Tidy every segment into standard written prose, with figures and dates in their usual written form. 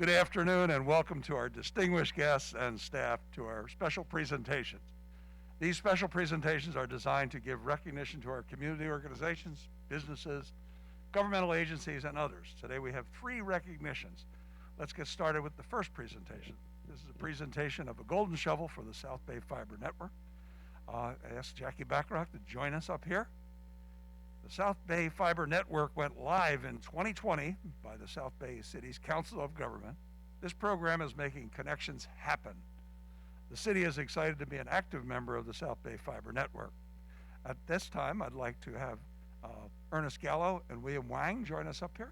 Good afternoon and welcome to our distinguished guests and staff to our special presentations. These special presentations are designed to give recognition to our community organizations, businesses, governmental agencies, and others. Today we have three recognitions. Let's get started with the first presentation. This is a presentation of a golden shovel for the South Bay Fiber Network. I asked Jackie Bacharach to join us up here. The South Bay Fiber Network went live in 2020 by the South Bay City's Council of Government. This program is making connections happen. The city is excited to be an active member of the South Bay Fiber Network. At this time, I'd like to have Ernest Gallo and William Wang join us up here.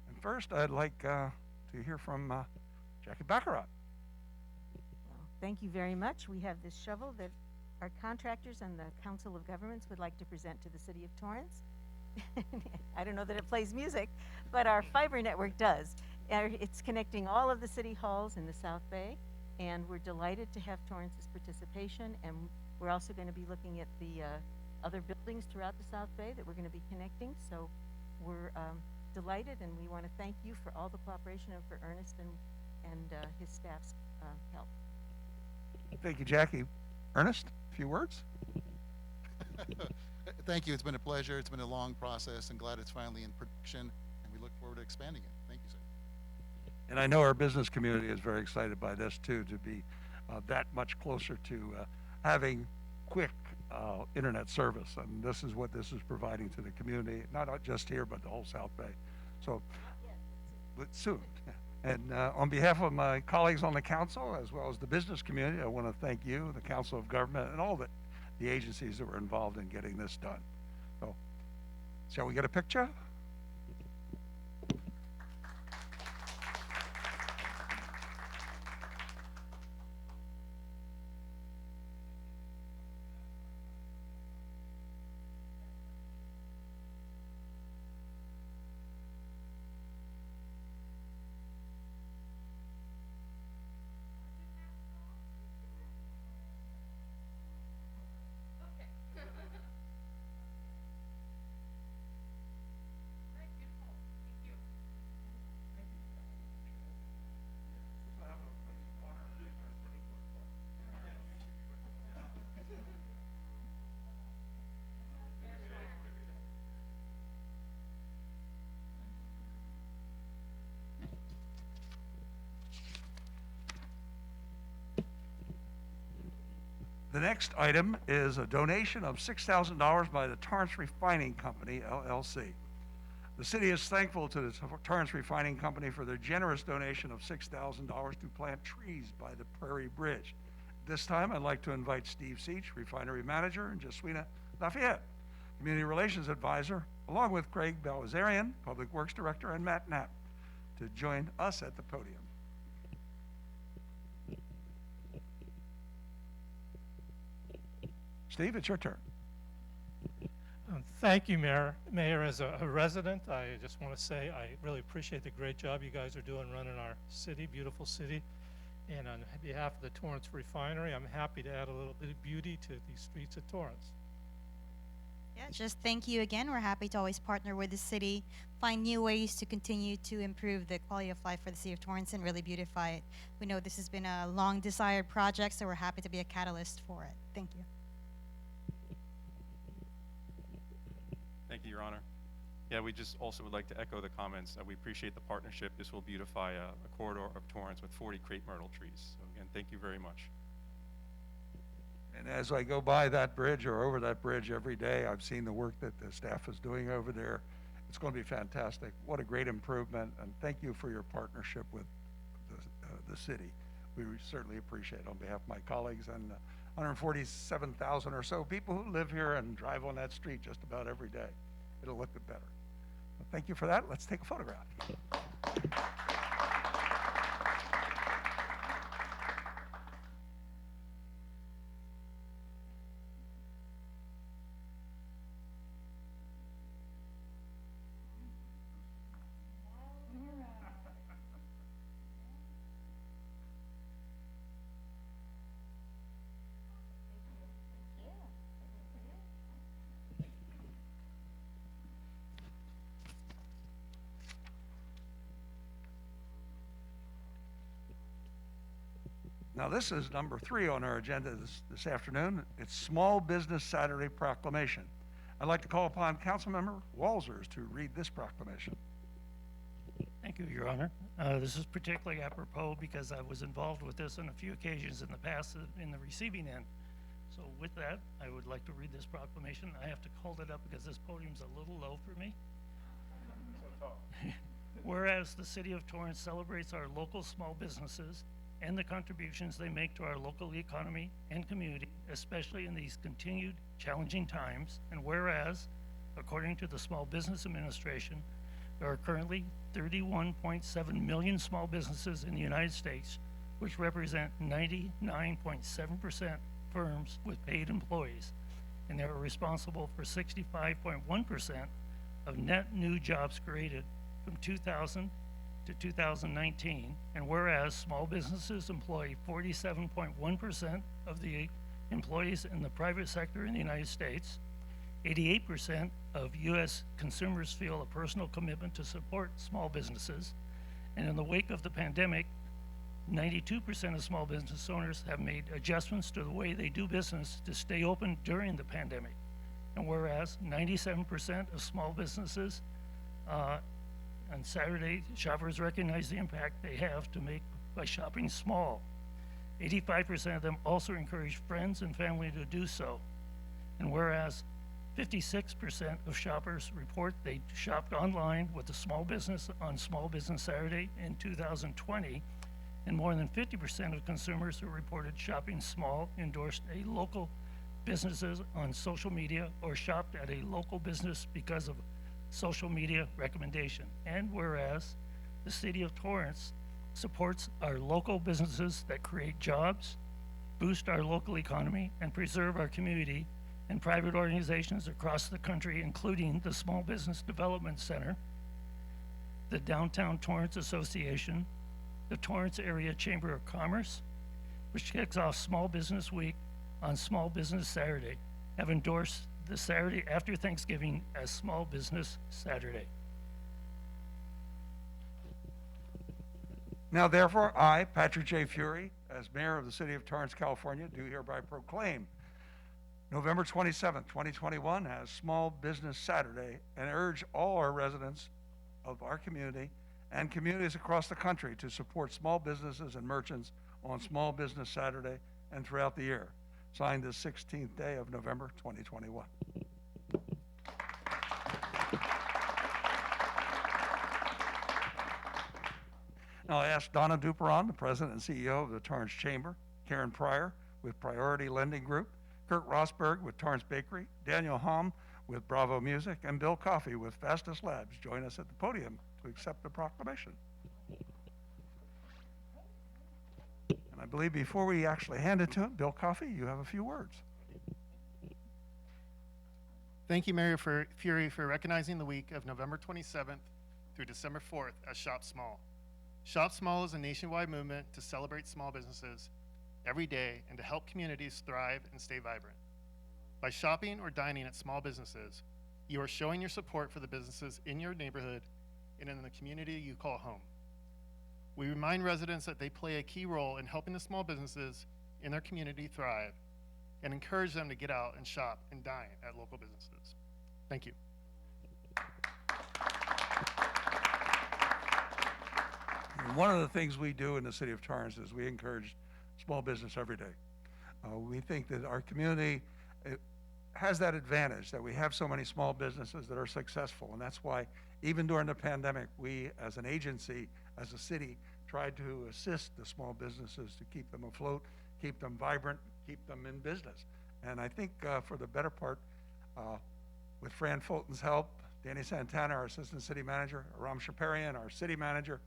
And first, I'd like to hear from Jackie Bacharach. Well, thank you very much. We have this shovel that our contractors and the Council of Governments would like to present to the City of Torrance. I don't know that it plays music, but our fiber network does. It's connecting all of the city halls in the South Bay, and we're delighted to have Torrance's participation, and we're also going to be looking at the other buildings throughout the South Bay that we're going to be connecting. So we're delighted, and we want to thank you for all the cooperation and for Ernest and his staff's help. Thank you, Jackie. Ernest, a few words? Thank you. It's been a pleasure. It's been a long process. I'm glad it's finally in production, and we look forward to expanding it. Thank you, sir. And I know our business community is very excited by this too, to be that much closer to having quick internet service. And this is what this is providing to the community, not just here, but the whole South Bay. So, but soon. And on behalf of my colleagues on the council, as well as the business community, I want to thank you, the Council of Government, and all the agencies that were involved in getting this done. So, shall we get a picture? The next item is a donation of $6,000 by the Torrance Refining Company, LLC. The city is thankful to the Torrance Refining Company for their generous donation of $6,000 to plant trees by the Prairie Bridge. This time, I'd like to invite Steve Seach, Refinery Manager, and Jaswina Lafayette, Community Relations Advisor, along with Craig Balazarian, Public Works Director, and Matt Knapp, to join us at the podium. Steve, it's your turn. Thank you, Mayor. As a resident, I just want to say I really appreciate the great job you guys are doing running our city, beautiful city. And on behalf of the Torrance Refinery, I'm happy to add a little bit of beauty to the streets of Torrance. Yeah, just thank you again. We're happy to always partner with the city, find new ways to continue to improve the quality of life for the city of Torrance and really beautify it. We know this has been a long desired project, so we're happy to be a catalyst for it. Thank you. Thank you, Your Honor. Yeah, we just also would like to echo the comments. We appreciate the partnership. This will beautify a corridor of Torrance with 40 crepe myrtle trees. So again, thank you very much. And as I go by that bridge or over that bridge every day, I've seen the work that the staff is doing over there. It's going to be fantastic. What a great improvement. And thank you for your partnership with the city. We certainly appreciate it on behalf of my colleagues and 147,000 or so people who live here and drive on that street just about every day. It'll look better. Well, thank you for that. Let's take a photograph. Now, this is number 3 on our agenda this afternoon. It's Small Business Saturday Proclamation. I'd like to call upon Councilmember Walzers to read this proclamation. Thank you, Your Honor. This is particularly apropos because I was involved with this on a few occasions in the past in the receiving end. So with that, I would like to read this proclamation. I have to hold it up because this podium's a little low for me. Whereas the City of Torrance celebrates our local small businesses and the contributions they make to our local economy and community, especially in these continued challenging times, and whereas, according to the Small Business Administration, there are currently 31.7 million small businesses in the United States, which represent 99.7% firms with paid employees, and they are responsible for 65.1% of net new jobs created from 2000 to 2019, and whereas small businesses employ 47.1% of the employees in the private sector in the United States, 88% of U.S. consumers feel a personal commitment to support small businesses, and in the wake of the pandemic, 92% of small business owners have made adjustments to the way they do business to stay open during the pandemic. And whereas 97% of small businesses on Saturday, shoppers recognize the impact they have to make by shopping small. 85% of them also encourage friends and family to do so. And whereas 56% of shoppers report they shopped online with a small business on Small Business Saturday in 2020, and more than 50% of consumers who reported shopping small endorsed a local businesses on social media or shopped at a local business because of social media recommendation. And whereas the City of Torrance supports our local businesses that create jobs, boost our local economy, and preserve our community, and private organizations across the country, including the Small Business Development Center, the Downtown Torrance Association, the Torrance Area Chamber of Commerce, which kicks off Small Business Week on Small Business Saturday, have endorsed the Saturday after Thanksgiving as Small Business Saturday. Now, therefore, I, Patrick J. Fury, as Mayor of the City of Torrance, California, do hereby proclaim November 27th, 2021 as Small Business Saturday, and urge all our residents of our community and communities across the country to support small businesses and merchants on Small Business Saturday and throughout the year. Signed this 16th day of November 2021. Now I ask Donna Duperon, the President and CEO of the Torrance Chamber, Karen Pryor with Priority Lending Group, Kurt Rosberg with Torrance Bakery, Daniel Hom with Bravo Music, and Bill Coffey with Fastest Labs join us at the podium to accept the proclamation. And I believe before we actually hand it to him, Bill Coffey, you have a few words. Thank you, Mayor Fury, for recognizing the week of November 27th through December 4th as Shop Small. Shop Small is a nationwide movement to celebrate small businesses every day and to help communities thrive and stay vibrant. By shopping or dining at small businesses, you are showing your support for the businesses in your neighborhood and in the community you call home. We remind residents that they play a key role in helping the small businesses in their community thrive and encourage them to get out and shop and dine at local businesses. Thank you. And one of the things we do in the City of Torrance is we encourage small business every day. We think that our community has that advantage that we have so many small businesses that are successful, and that's why even during the pandemic, we as an agency, as a city, tried to assist the small businesses to keep them afloat, keep them vibrant, keep them in business. And I think for the better part, with Fran Fulton's help, Danny Santana, our Assistant City Manager, Ram Shaparian, our City Manager,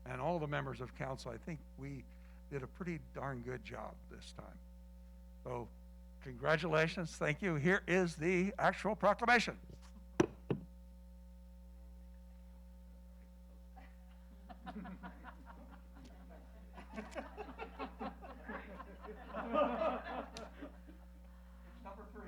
and all the members of council, I think we did a pretty darn good job this time. So congratulations, thank you. Here is the actual proclamation. Number 3.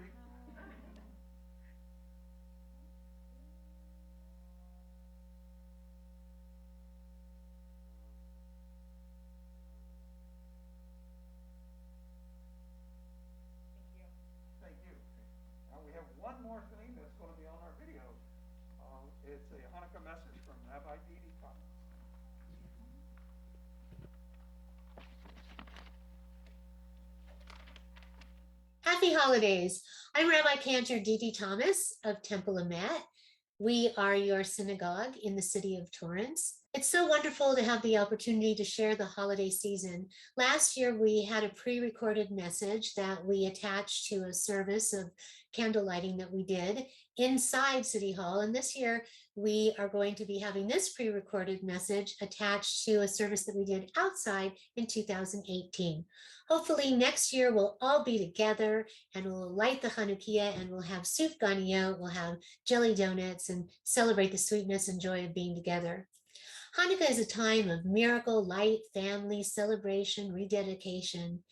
It's a Hanukkah message from Rabbi Didi Thomas. Happy holidays. I'm Rabbi Cantor Didi Thomas of Temple Amet. We are your synagogue in the city of Torrance. It's so wonderful to have the opportunity to share the holiday season. Last year, we had a pre-recorded message that we attached to a service of candle lighting that we did inside City Hall. And this year, we are going to be having this pre-recorded message attached to a service that we did outside in 2018. Hopefully next year we'll all be together and we'll light the Hanukkah and we'll have soup ganiyot, we'll have jelly donuts and celebrate the sweetness and joy of being together. Hanukkah is a time of miracle, light, family, celebration, rededication.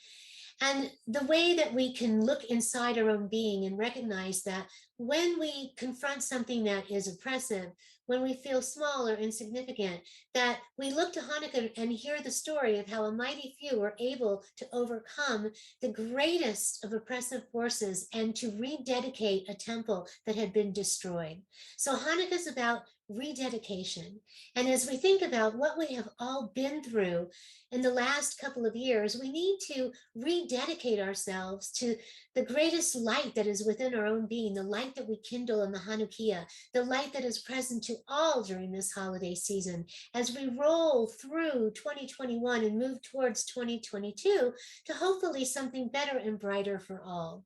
And the way that we can look inside our own being and recognize that when we confront something that is oppressive, when we feel small or insignificant, that we look to Hanukkah and hear the story of how a mighty few were able to overcome the greatest of oppressive forces and to rededicate a temple that had been destroyed. So Hanukkah is about rededication. And as we think about what we have all been through in the last couple of years, we need to rededicate ourselves to the greatest light that is within our own being, the light that we kindle in the Hanukkah, the light that is present to all during this holiday season. As we roll through 2021 and move towards 2022 to hopefully something better and brighter for all.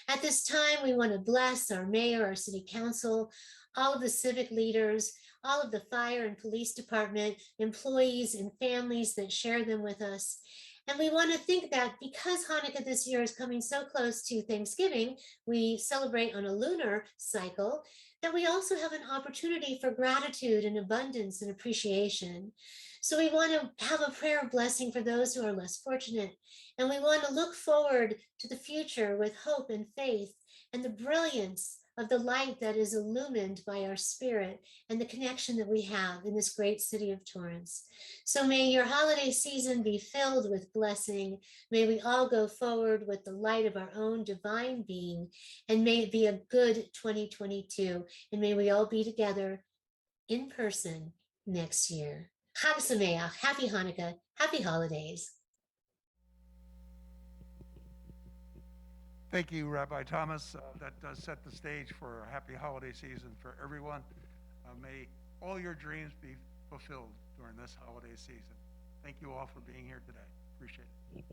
At this time, we want to bless our mayor, our city council, all of the civic leaders, all of the fire and police department, employees and families that share them with us. And we want to think that because Hanukkah this year is coming so close to Thanksgiving, we celebrate on a lunar cycle, that we also have an opportunity for gratitude and abundance and appreciation. So we want to have a prayer of blessing for those who are less fortunate. And we want to look forward to the future with hope and faith and the brilliance of the light that is illumined by our spirit and the connection that we have in this great city of Torrance. So may your holiday season be filled with blessing. May we all go forward with the light of our own divine being, and may it be a good 2022. And may we all be together in person next year. Chag Sameach, happy Hanukkah, happy holidays. Thank you, Rabbi Thomas. That does set the stage for a happy holiday season for everyone. May all your dreams be fulfilled during this holiday season. Thank you all for being here today. Appreciate it.